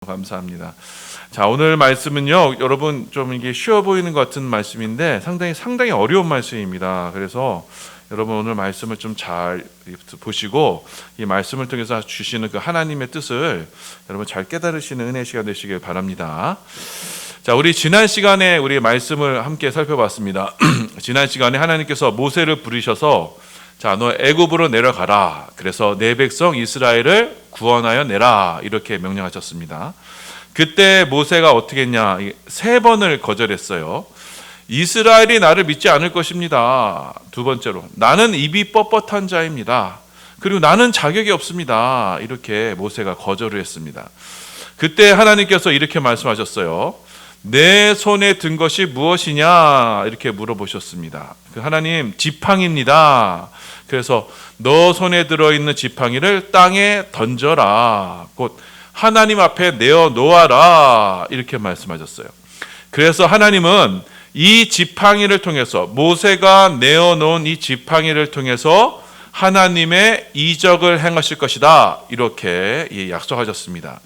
감사합니다. 자, 오늘 말씀은요, 여러분 좀 이게 쉬워 보이는 것 같은 말씀인데 상당히 어려운 말씀입니다. 그래서 여러분 오늘 말씀을 좀 잘 보시고 이 말씀을 통해서 주시는 그 하나님의 뜻을 여러분 잘 깨달으시는 은혜 시간 되시길 바랍니다. 자, 우리 지난 시간에 우리 말씀을 함께 살펴봤습니다. 지난 시간에 하나님께서 모세를 부르셔서 자, 너 애굽으로 내려가라. 그래서 내 백성 이스라엘을 구원하여 내라. 이렇게 명령하셨습니다. 그때 모세가 어떻게 했냐? 3번을 거절했어요. 이스라엘이 나를 믿지 않을 것입니다. 두 번째로, 나는 입이 뻣뻣한 자입니다. 그리고 나는 자격이 없습니다. 이렇게 모세가 거절을 했습니다. 그때 하나님께서 이렇게 말씀하셨어요. 내 손에 든 것이 무엇이냐? 이렇게 물어보셨습니다. 그 하나님, 지팡이입니다. 그래서 너 손에 들어있는 지팡이를 땅에 던져라. 곧 하나님 앞에 내어 놓아라. 이렇게 말씀하셨어요. 그래서 하나님은 이 지팡이를 통해서, 모세가 내어 놓은 이 지팡이를 통해서 하나님의 이적을 행하실 것이다. 이렇게 약속하셨습니다.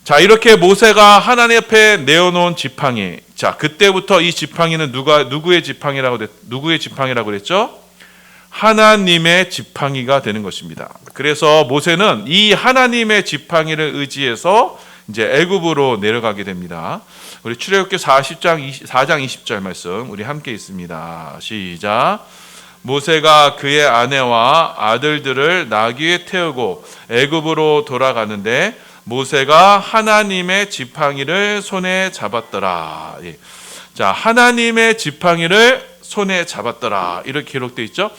자, 이렇게 모세가 하나님 앞에 내어놓은 지팡이. 자, 그때부터 이 지팡이는 누구의 지팡이라고 그랬죠? 하나님의 지팡이가 되는 것입니다. 그래서 모세는 이 하나님의 지팡이를 의지해서 이제 애굽으로 내려가게 됩니다. 우리 출애굽기 4장 20절 말씀 우리 함께 있습니다. 시작. 모세가 그의 아내와 아들들을 나귀에 태우고 애굽으로 돌아가는데 모세가 하나님의 지팡이를 손에 잡았더라. 자, 하나님의 지팡이를 손에 잡았더라. 이렇게 기록되어 있죠.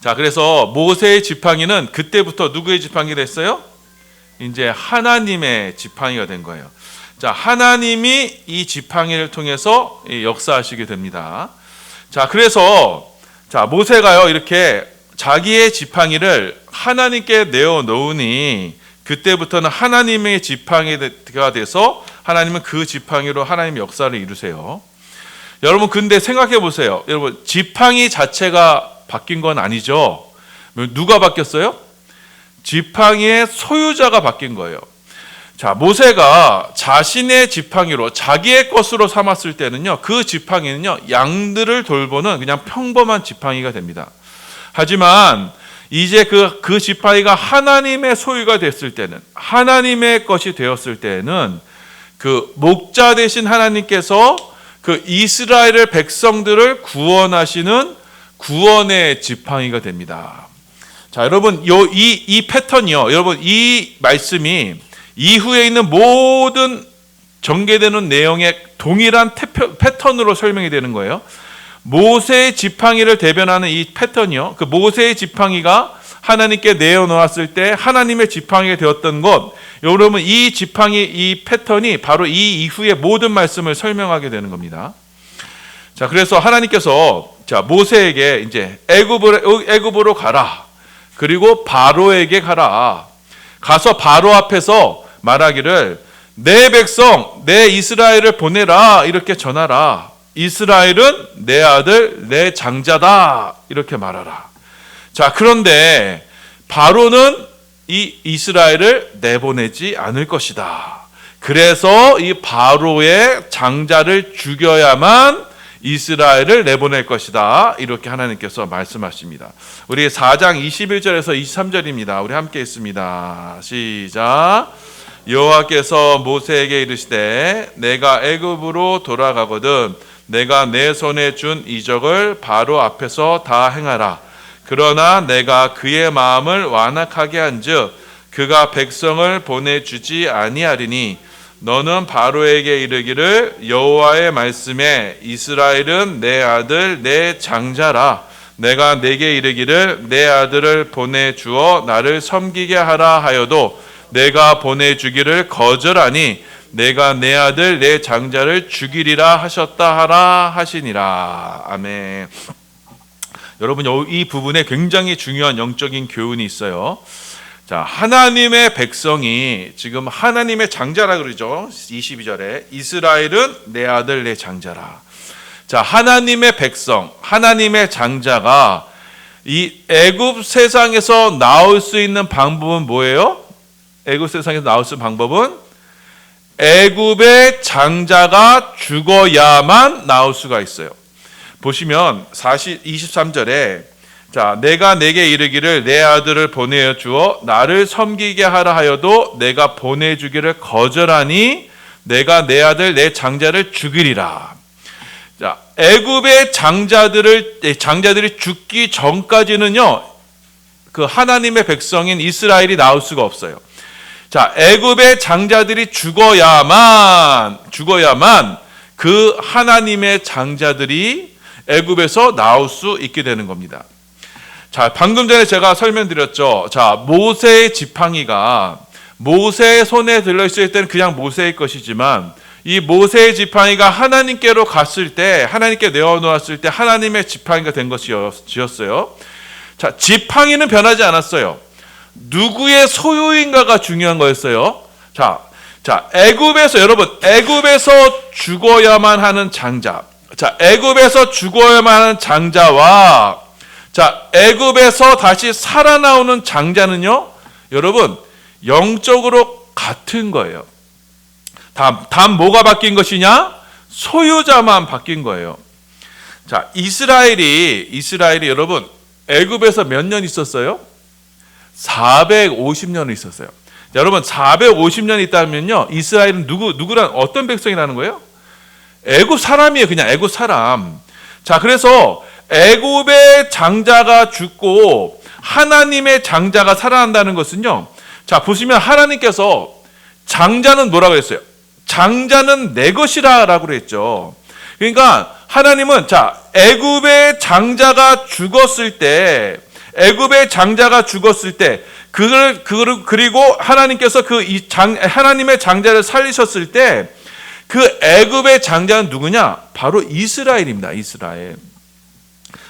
자, 그래서 모세의 지팡이는 그때부터 누구의 지팡이가 됐어요? 이제 하나님의 지팡이가 된 거예요. 자, 하나님이 이 지팡이를 통해서 역사하시게 됩니다. 자, 그래서 자, 모세가요, 이렇게 자기의 지팡이를 하나님께 내어 놓으니 그때부터는 하나님의 지팡이가 돼서 하나님은 그 지팡이로 하나님의 역사를 이루세요. 여러분, 근데 생각해 보세요. 여러분, 지팡이 자체가 바뀐 건 아니죠. 누가 바뀌었어요? 지팡이의 소유자가 바뀐 거예요. 자, 모세가 자신의 지팡이로 자기의 것으로 삼았을 때는요, 그 지팡이는요, 양들을 돌보는 그냥 평범한 지팡이가 됩니다. 하지만 이제 그 지팡이가 하나님의 소유가 됐을 때는, 하나님의 것이 되었을 때는 그 목자 되신 하나님께서 그 이스라엘 백성들을 구원하시는 구원의 지팡이가 됩니다. 자, 여러분, 이 패턴이요. 여러분, 이 말씀이 이후에 있는 모든 전개되는 내용의 동일한 패턴으로 설명이 되는 거예요. 모세의 지팡이를 대변하는 이 패턴이요. 그 모세의 지팡이가 하나님께 내어놓았을 때 하나님의 지팡이가 되었던 것. 여러분, 이 지팡이, 이 패턴이 바로 이 이후의 모든 말씀을 설명하게 되는 겁니다. 자, 그래서 하나님께서 자, 모세에게 이제 애굽으로 가라. 그리고 바로에게 가라. 가서 바로 앞에서 말하기를 내 백성, 내 이스라엘을 보내라. 이렇게 전하라. 이스라엘은 내 아들, 내 장자다. 이렇게 말하라. 자, 그런데 바로는 이 이스라엘을 내보내지 않을 것이다. 그래서 이 바로의 장자를 죽여야만 이스라엘을 내보낼 것이다. 이렇게 하나님께서 말씀하십니다. 우리 4장 21절에서 23절입니다. 우리 함께 있습니다. 시작. 여호와께서 모세에게 이르시되 내가 애굽으로 돌아가거든 내가 내 손에 준 이적을 바로 앞에서 다 행하라. 그러나 내가 그의 마음을 완악하게 한즉 그가 백성을 보내주지 아니하리니 너는 바로에게 이르기를 여호와의 말씀에 이스라엘은 내 아들 내 장자라. 내가 내게 이르기를 내 아들을 보내주어 나를 섬기게 하라 하여도 내가 보내주기를 거절하니 내가 내 아들 내 장자를 죽이리라 하셨다 하라 하시니라. 아멘. 여러분, 이 부분에 굉장히 중요한 영적인 교훈이 있어요. 자, 하나님의 백성이 지금 하나님의 장자라 그러죠. 22절에 이스라엘은 내 아들 내 장자라. 자, 하나님의 백성, 하나님의 장자가 이 애굽 세상에서 나올 수 있는 방법은 뭐예요? 애굽 세상에서 나올 수 있는 방법은 애굽의 장자가 죽어야만 나올 수가 있어요. 보시면 23절에 자, 내가 내게 이르기를 내 아들을 보내어 주어 나를 섬기게 하라 하여도 내가 보내주기를 거절하니 내가 내 아들 내 장자를 죽이리라. 자, 애굽의 장자들이 죽기 전까지는요, 그 하나님의 백성인 이스라엘이 나올 수가 없어요. 자, 애굽의 장자들이 죽어야만 그 하나님의 장자들이 애굽에서 나올 수 있게 되는 겁니다. 자, 방금 전에 제가 설명드렸죠. 자, 모세의 지팡이가 모세의 손에 들려있을 때는 그냥 모세의 것이지만 이 모세의 지팡이가 하나님께로 갔을 때, 하나님께 내어놓았을 때 하나님의 지팡이가 된 것이었어요. 자, 지팡이는 변하지 않았어요. 누구의 소유인가가 중요한 거였어요. 자, 애굽에서 여러분, 애굽에서 죽어야만 하는 장자. 자, 애굽에서 죽어야만 하는 장자와 자, 애굽에서 다시 살아나오는 장자는요, 여러분, 영적으로 같은 거예요. 단 뭐가 바뀐 것이냐? 소유자만 바뀐 거예요. 자, 이스라엘이 여러분, 애굽에서 몇 년 있었어요? 450년을 있었어요. 자, 여러분, 450년 있다면요, 이스라엘은 누구란 어떤 백성이라는 거예요? 애굽 사람이에요. 그냥 애굽 사람. 자, 그래서 애굽의 장자가 죽고 하나님의 장자가 살아난다는 것은요. 자, 보시면 하나님께서 장자는 뭐라고 했어요? 장자는 내 것이라라고 그랬죠. 그러니까 하나님은 자, 애굽의 장자가 죽었을 때 그리고 하나님께서 하나님의 장자를 살리셨을 때 그 애굽의 장자는 누구냐? 바로 이스라엘입니다. 이스라엘.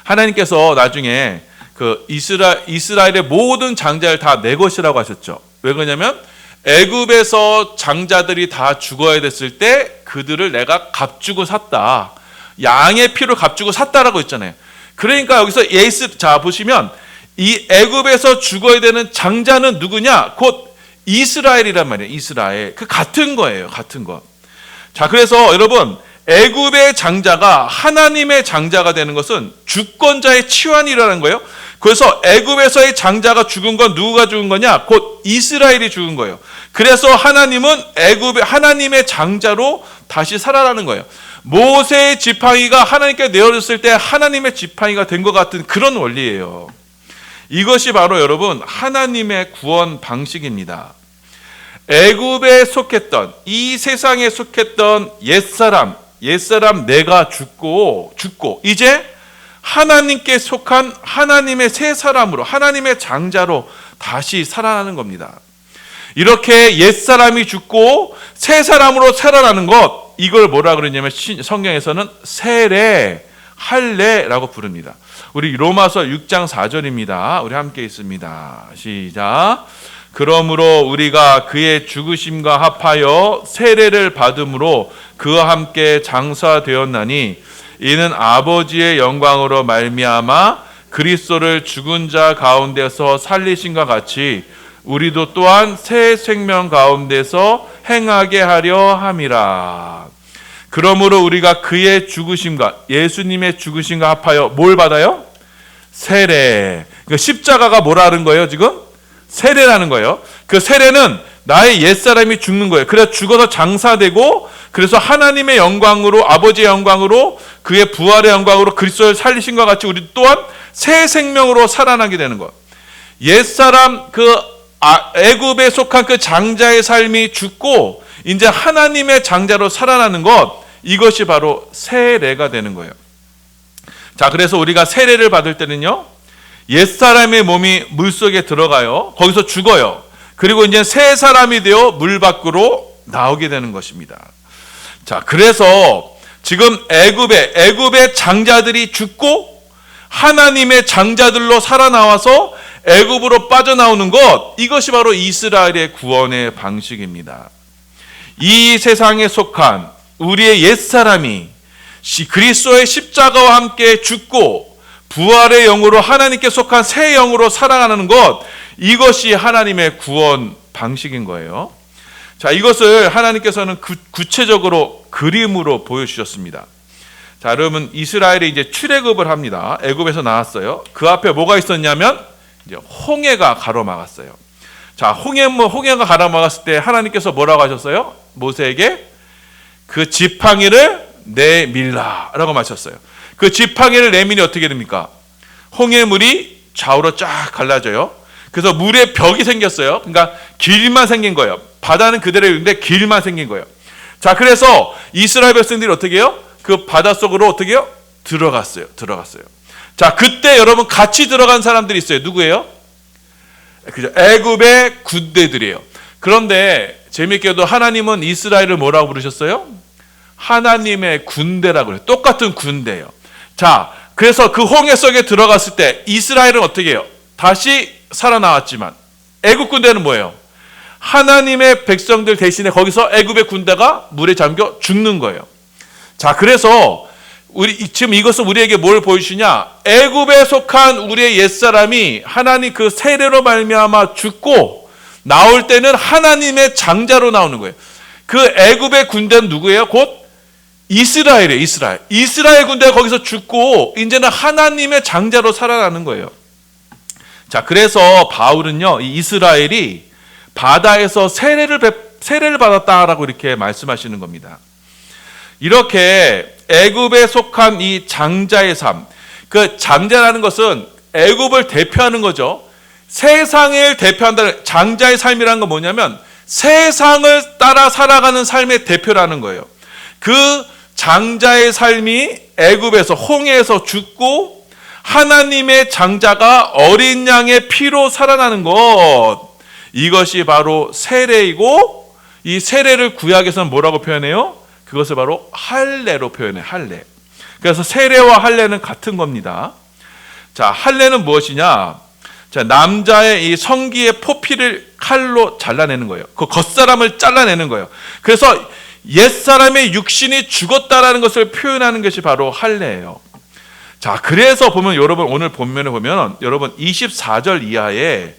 하나님께서 나중에 그 이스라엘의 모든 장자를 다 내 것이라고 하셨죠. 왜 그러냐면 애굽에서 장자들이 다 죽어야 됐을 때 그들을 내가 값주고 샀다. 양의 피로 값주고 샀다라고 했잖아요. 그러니까 여기서 자, 보시면 이 애굽에서 죽어야 되는 장자는 누구냐? 곧 이스라엘이란 말이에요. 이스라엘. 그 같은 거예요. 같은 거. 자, 그래서 여러분, 애굽의 장자가 하나님의 장자가 되는 것은 주권자의 치환이라는 거예요. 그래서 애굽에서의 장자가 죽은 건 누구가 죽은 거냐? 곧 이스라엘이 죽은 거예요. 그래서 하나님은 하나님의 장자로 다시 살아나는 거예요. 모세의 지팡이가 하나님께 내어졌을 때 하나님의 지팡이가 된 것 같은 그런 원리예요. 이것이 바로 여러분 하나님의 구원 방식입니다. 애굽에 속했던, 이 세상에 속했던 옛사람 내가 죽고 이제 하나님께 속한 하나님의 새 사람으로, 하나님의 장자로 다시 살아나는 겁니다. 이렇게 옛사람이 죽고 새 사람으로 살아나는 것, 이걸 뭐라 그러냐면 성경에서는 세례, 할례라고 부릅니다. 우리 로마서 6장 4절입니다. 우리 함께 있습니다. 시작. 그러므로 우리가 그의 죽으심과 합하여 세례를 받음으로 그와 함께 장사되었나니 이는 아버지의 영광으로 말미암아 그리스도를 죽은 자 가운데서 살리신과 같이 우리도 또한 새 생명 가운데서 행하게 하려 함이라. 그러므로 우리가 그의 죽으심과 예수님의 죽으심과 합하여 뭘 받아요? 세례. 그러니까 십자가가 뭐라는 거예요 지금? 세례라는 거예요. 그 세례는 나의 옛사람이 죽는 거예요. 그래서 죽어서 장사되고 그래서 하나님의 영광으로, 아버지의 영광으로, 그의 부활의 영광으로 그리스도를 살리신 것 같이 우리 또한 새 생명으로 살아나게 되는 것. 옛사람 애굽에 속한 그 장자의 삶이 죽고 이제 하나님의 장자로 살아나는 것, 이것이 바로 세례가 되는 거예요. 자, 그래서 우리가 세례를 받을 때는요, 옛사람의 몸이 물속에 들어가요. 거기서 죽어요. 그리고 이제 새 사람이 되어 물 밖으로 나오게 되는 것입니다. 자, 그래서 지금 애굽의 장자들이 죽고 하나님의 장자들로 살아나와서 애굽으로 빠져나오는 것, 이것이 바로 이스라엘의 구원의 방식입니다. 이 세상에 속한 우리의 옛사람이 그리스도의 십자가와 함께 죽고 부활의 영으로 하나님께 속한 새 영으로 살아가는 것, 이것이 하나님의 구원 방식인 거예요. 자, 이것을 하나님께서는 구체적으로 그림으로 보여주셨습니다. 자, 여러분, 이스라엘이 이제 출애굽을 합니다. 애굽에서 나왔어요. 그 앞에 뭐가 있었냐면 이제 홍해가 가로막았어요. 자, 홍해가 가로막았을 때 하나님께서 뭐라고 하셨어요? 모세에게 그 지팡이를 내밀라라고 마셨어요. 그 지팡이를 내밀이 어떻게 됩니까? 홍해물이 좌우로 쫙 갈라져요. 그래서 물에 벽이 생겼어요. 그러니까 길만 생긴 거예요. 바다는 그대로 있는데 길만 생긴 거예요. 자, 그래서 이스라엘 백성들이 어떻게 해요? 그 바닷속으로 어떻게 해요? 들어갔어요. 자, 그때 여러분 같이 들어간 사람들이 있어요. 누구예요? 그죠? 애굽의 군대들이에요. 그런데 재미있게도 하나님은 이스라엘을 뭐라고 부르셨어요? 하나님의 군대라고 그래요. 똑같은 군대예요. 자, 그래서 그 홍해 속에 들어갔을 때 이스라엘은 어떻게 해요? 다시 살아나왔지만 애굽 군대는 뭐예요? 하나님의 백성들 대신에 거기서 애굽의 군대가 물에 잠겨 죽는 거예요. 자, 그래서 지금 이것은 우리에게 뭘 보여주시냐? 애굽에 속한 우리의 옛사람이 하나님 그 세례로 말미암아 죽고 나올 때는 하나님의 장자로 나오는 거예요. 그 애굽의 군대는 누구예요? 곧 이스라엘이에요. 이스라엘 군대가 거기서 죽고 이제는 하나님의 장자로 살아나는 거예요. 자, 그래서 바울은요, 이 이스라엘이 바다에서 세례를 받았다라고 이렇게 말씀하시는 겁니다. 이렇게 애굽에 속한 이 장자의 삶, 그 장자라는 것은 애굽을 대표하는 거죠. 세상을 대표한다는 장자의 삶이라는 건 뭐냐면 세상을 따라 살아가는 삶의 대표라는 거예요. 그 장자의 삶이 애굽에서 홍해에서 죽고 하나님의 장자가 어린 양의 피로 살아나는 것, 이것이 바로 세례이고, 이 세례를 구약에서는 뭐라고 표현해요? 그것을 바로 할례로 표현해요. 할례. 그래서 세례와 할례는 같은 겁니다. 자, 할례는 무엇이냐? 자, 남자의 이 성기의 포피를 칼로 잘라내는 거예요. 그 겉사람을 잘라내는 거예요. 그래서 옛사람의 육신이 죽었다라는 것을 표현하는 것이 바로 할례예요. 자, 그래서 보면 여러분 오늘 본면에 보면 여러분 24절 이하에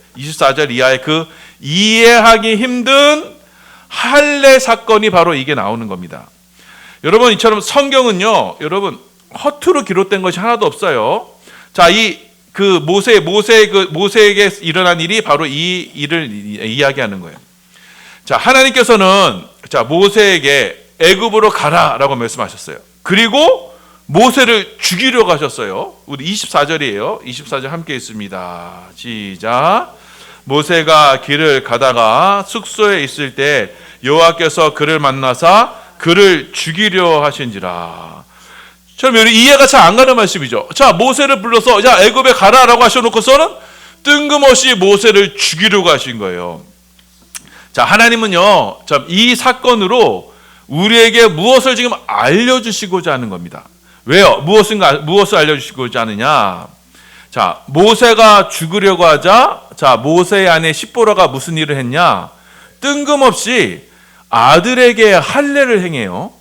그 이해하기 힘든 할례 사건이 바로 이게 나오는 겁니다. 여러분, 이처럼 성경은요, 여러분 허투루 기록된 것이 하나도 없어요. 자, 모세에게 일어난 일이 바로 이 일을 이야기하는 거예요. 자, 하나님께서는 모세에게 애굽으로 가라라고 말씀하셨어요. 그리고 모세를 죽이려고 하셨어요. 우리 24절이에요. 24절 함께 있습니다. 시작. 모세가 길을 가다가 숙소에 있을 때 여호와께서 그를 만나사 그를 죽이려 하신지라. 처럼 이해가 잘 안 가는 말씀이죠. 자, 모세를 불러서 자, 애굽에 가라라고 하셔놓고서는 뜬금없이 모세를 죽이려고 하신 거예요. 자, 하나님은요, 이 사건으로 우리에게 무엇을 지금 알려주시고자 하는 겁니다. 왜요? 무엇을 알려주시고자 하느냐? 자, 모세가 죽으려고 하자, 자, 모세의 아내 십보라가 무슨 일을 했냐? 뜬금없이 아들에게 할례를 행해요.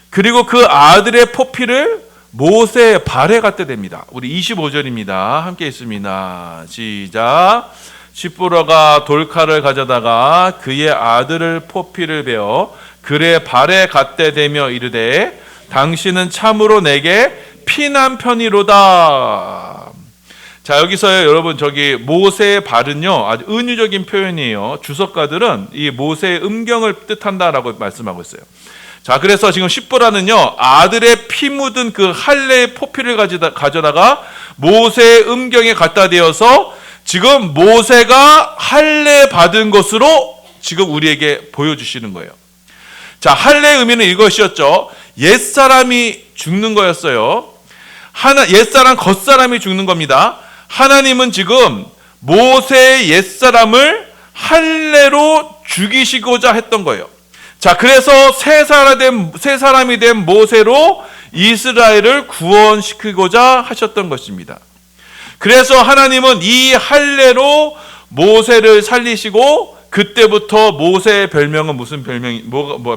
그리고 그 아들의 포피를 모세의 발에 갖다 댑니다. 우리 25절입니다. 함께 있습니다. 시작. 십보라가 돌칼을 가져다가 그의 아들을 포피를 베어 그의 발에 갖다 대며 이르되 당신은 참으로 내게 피난 편이로다. 자, 여기서요, 여러분, 모세의 발은요, 아주 은유적인 표현이에요. 주석가들은 이 모세의 음경을 뜻한다라고 말씀하고 있어요. 자, 그래서 지금 십보라는요, 아들의 피 묻은 그 할례의 포피를 가져다가 모세의 음경에 갖다 대어서 지금 모세가 할례 받은 것으로 지금 우리에게 보여주시는 거예요. 자, 할례의 의미는 이것이었죠. 옛사람이 죽는 거였어요. 옛사람, 겉사람이 죽는 겁니다. 하나님은 지금 모세의 옛사람을 할례로 죽이시고자 했던 거예요. 자, 그래서 새 사람이 된 모세로 이스라엘을 구원시키고자 하셨던 것입니다. 그래서 하나님은 이 할례로 모세를 살리시고 그때부터 모세의 별명은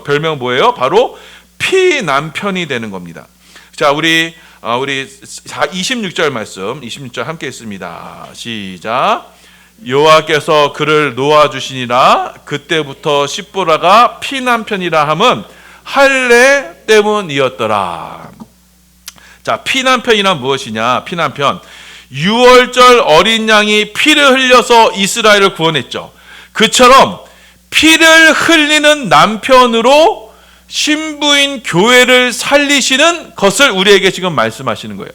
별명은 뭐예요? 바로 피난편이 되는 겁니다. 자, 우리 26절 말씀, 26절 함께 있습니다. 시작. 여호와께서 그를 놓아주시니라. 그때부터 십보라가 피난편이라 함은 할례 때문이었더라. 자, 피난편이란 무엇이냐? 피난편, 6월절 어린 양이 피를 흘려서 이스라엘을 구원했죠. 그처럼 피를 흘리는 남편으로 신부인 교회를 살리시는 것을 우리에게 지금 말씀하시는 거예요.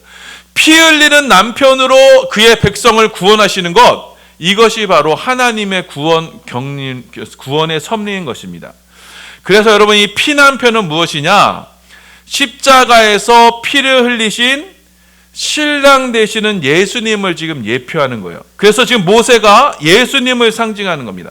피 흘리는 남편으로 그의 백성을 구원하시는 것, 이것이 바로 하나님의 구원의 섭리인 것입니다. 그래서 여러분, 이 피난편은 무엇이냐? 십자가에서 피를 흘리신 신랑 되시는 예수님을 지금 예표하는 거예요. 그래서 지금 모세가 예수님을 상징하는 겁니다.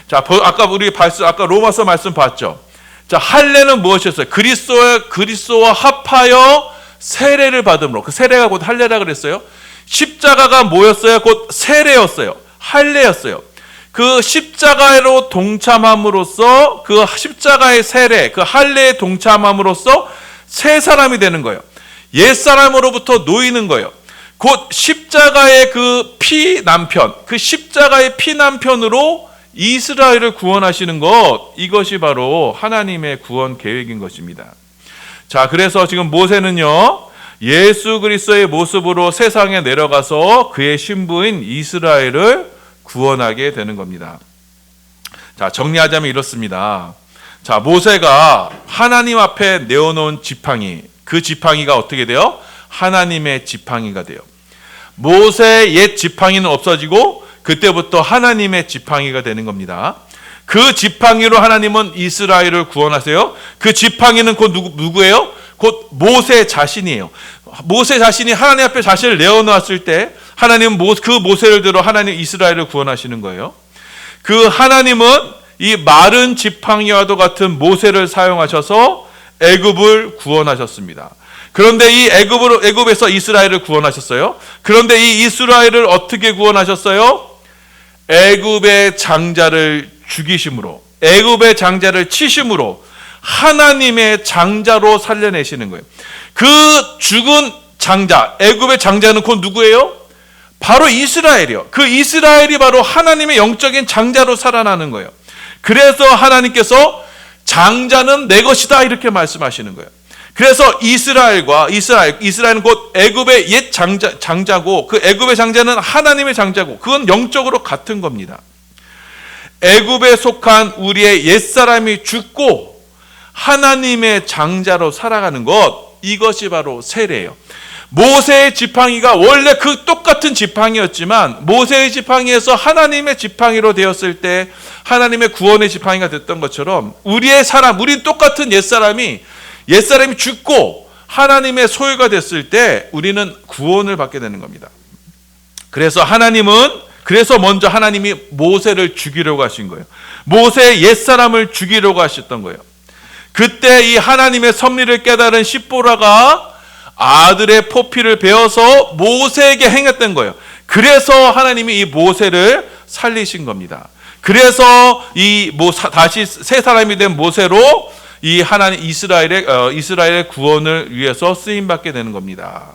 자, 아까 로마서 말씀 봤죠. 자, 할례는 무엇이었어요? 그리스도와 합하여 세례를 받음으로. 그 세례가 곧 할례라 그랬어요. 십자가가 뭐였어요? 곧 세례였어요. 할례였어요. 그 십자가로 동참함으로써, 그 십자가의 세례, 그 할례에 동참함으로써 새 사람이 되는 거예요. 옛 사람으로부터 놓이는 거예요. 곧 십자가의 그 피남편, 그 십자가의 피남편으로 이스라엘을 구원하시는 것, 이것이 바로 하나님의 구원 계획인 것입니다. 자, 그래서 지금 모세는요, 예수 그리스도의 모습으로 세상에 내려가서 그의 신부인 이스라엘을 구원하게 되는 겁니다. 자, 정리하자면 이렇습니다. 자, 모세가 하나님 앞에 내어놓은 지팡이, 그 지팡이가 어떻게 돼요? 하나님의 지팡이가 돼요. 모세의 옛 지팡이는 없어지고 그때부터 하나님의 지팡이가 되는 겁니다. 그 지팡이로 하나님은 이스라엘을 구원하세요. 그 지팡이는 곧 누구예요? 곧 모세 자신이에요. 모세 자신이 하나님 앞에 자신을 내어놓았을 때 하나님은 그 모세를 들어 하나님 이스라엘을 구원하시는 거예요. 그 하나님은 이 마른 지팡이와도 같은 모세를 사용하셔서 애굽을 구원하셨습니다. 그런데 이 애굽에서 이스라엘을 구원하셨어요. 그런데 이 이스라엘을 어떻게 구원하셨어요? 애굽의 장자를 죽이심으로, 애굽의 장자를 치심으로 하나님의 장자로 살려내시는 거예요. 그 죽은 장자, 애굽의 장자는 곧 누구예요? 바로 이스라엘이요. 그 이스라엘이 바로 하나님의 영적인 장자로 살아나는 거예요. 그래서 하나님께서 장자는 내 것이다 이렇게 말씀하시는 거예요. 그래서 이스라엘은 곧 애굽의 옛 장자고, 그 애굽의 장자는 하나님의 장자고, 그건 영적으로 같은 겁니다. 애굽에 속한 우리의 옛사람이 죽고 하나님의 장자로 살아가는 것, 이것이 바로 세례예요. 모세의 지팡이가 원래 그 똑같은 지팡이였지만 모세의 지팡이에서 하나님의 지팡이로 되었을 때 하나님의 구원의 지팡이가 됐던 것처럼 우리는 똑같은 옛사람이 죽고 하나님의 소유가 됐을 때 우리는 구원을 받게 되는 겁니다. 그래서 먼저 하나님이 모세를 죽이려고 하신 거예요. 모세의 옛사람을 죽이려고 하셨던 거예요. 그때 이 하나님의 섭리를 깨달은 십보라가 아들의 포피를 베어서 모세에게 행했던 거예요. 그래서 하나님이 이 모세를 살리신 겁니다. 그래서 다시 새 사람이 된 모세로 이 하나님 이스라엘의 구원을 위해서 쓰임 받게 되는 겁니다.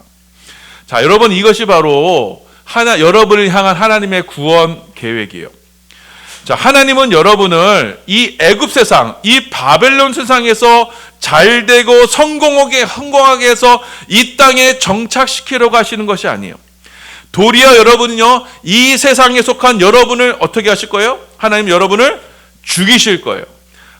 자, 여러분, 이것이 바로 여러분을 향한 하나님의 구원 계획이에요. 자, 하나님은 여러분을 이 애굽 세상, 이 바벨론 세상에서 잘되고 성공하게 해서 이 땅에 정착시키려고 하시는 것이 아니에요. 도리어 여러분은요, 이 세상에 속한 여러분을 어떻게 하실 거예요? 하나님 여러분을 죽이실 거예요.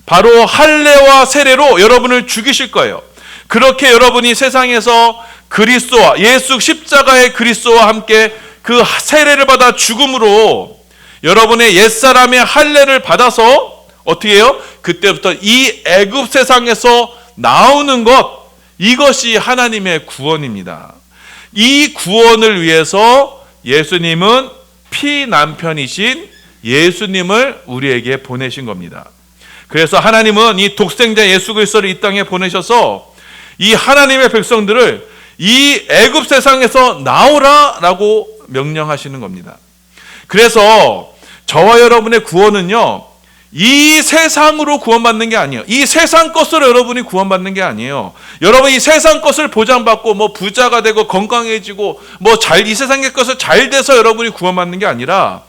바로 할례와 세례로 여러분을 죽이실 거예요. 그렇게 여러분이 세상에서 그리스도와 예수 십자가의 그리스도와 함께 그 세례를 받아 죽음으로 여러분의 옛사람의 할례를 받아서 어떻게 해요? 그때부터 이 애굽 세상에서 나오는 것, 이것이 하나님의 구원입니다. 이 구원을 위해서 예수님은 피남편이신 예수님을 우리에게 보내신 겁니다. 그래서 하나님은 이 독생자 예수 그리스도를 이 땅에 보내셔서 이 하나님의 백성들을 이 애굽 세상에서 나오라라고 명령하시는 겁니다. 그래서 저와 여러분의 구원은요, 이 세상으로 구원받는 게 아니에요. 이 세상 것으로 여러분이 구원받는 게 아니에요. 여러분 이 세상 것을 보장받고 부자가 되고 건강해지고 이 세상의 것을 잘 돼서 여러분이 구원받는 게 아니라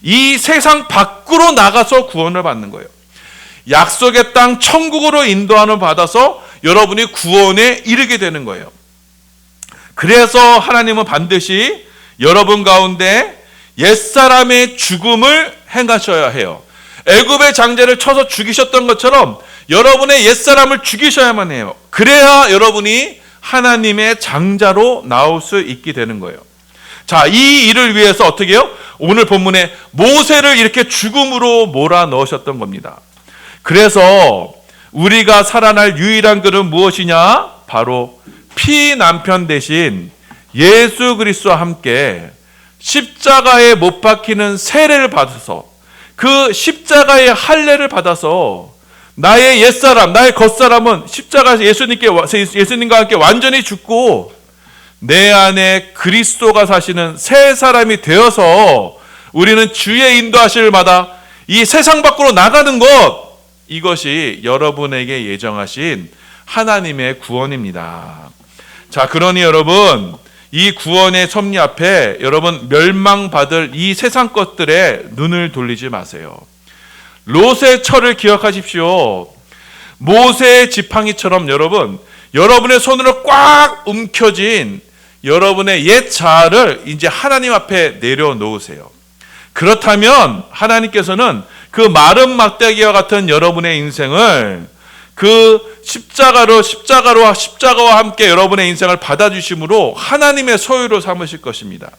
이 세상 밖으로 나가서 구원을 받는 거예요. 약속의 땅 천국으로 인도하는 받아서 여러분이 구원에 이르게 되는 거예요. 그래서 하나님은 반드시 여러분 가운데 옛사람의 죽음을 행하셔야 해요. 애굽의 장자를 쳐서 죽이셨던 것처럼 여러분의 옛사람을 죽이셔야만 해요. 그래야 여러분이 하나님의 장자로 나올 수 있게 되는 거예요. 자, 이 일을 위해서 어떻게 해요? 오늘 본문에 모세를 이렇게 죽음으로 몰아넣으셨던 겁니다. 그래서 우리가 살아날 유일한 길은 무엇이냐? 바로 피난편 대신 예수 그리스도와 함께 십자가에 못 박히는 세례를 받아서 그 십자가의 할례를 받아서 나의 옛사람, 나의 겉사람은 십자가에서 예수님과 함께 완전히 죽고 내 안에 그리스도가 사시는 새 사람이 되어서 우리는 주의 인도하심을 받아 이 세상 밖으로 나가는 것, 이것이 여러분에게 예정하신 하나님의 구원입니다. 자, 그러니 여러분, 이 구원의 섭리 앞에 여러분 멸망받을 이 세상 것들에 눈을 돌리지 마세요. 롯의 철을 기억하십시오. 모세의 지팡이처럼 여러분, 여러분의 손으로 꽉 움켜진 여러분의 옛 자아를 이제 하나님 앞에 내려놓으세요. 그렇다면 하나님께서는 그 마른 막대기와 같은 여러분의 인생을 그 십자가와 함께 여러분의 인생을 받아주심으로 하나님의 소유로 삼으실 것입니다.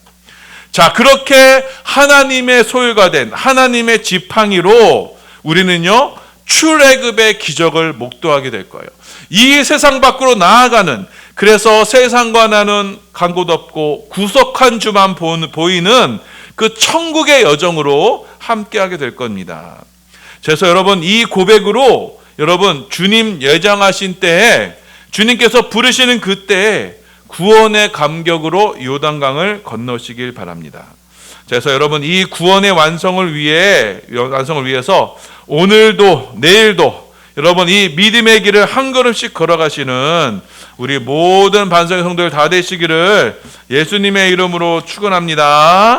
자, 그렇게 하나님의 소유가 된 하나님의 지팡이로 우리는요 출애굽의 기적을 목도하게 될 거예요. 이 세상 밖으로 나아가는, 그래서 세상과 나는 간 곳 없고 구속한 주만 보이는 그 천국의 여정으로 함께하게 될 겁니다. 그래서 여러분 이 고백으로 여러분 주님 예정하신 때에 주님께서 부르시는 그때에 구원의 감격으로 요단강을 건너시길 바랍니다. 그래서 여러분 이 구원의 완성을 위해서 오늘도 내일도 여러분 이 믿음의 길을 한 걸음씩 걸어가시는 우리 모든 반성의 성도들 다 되시기를 예수님의 이름으로 축원합니다.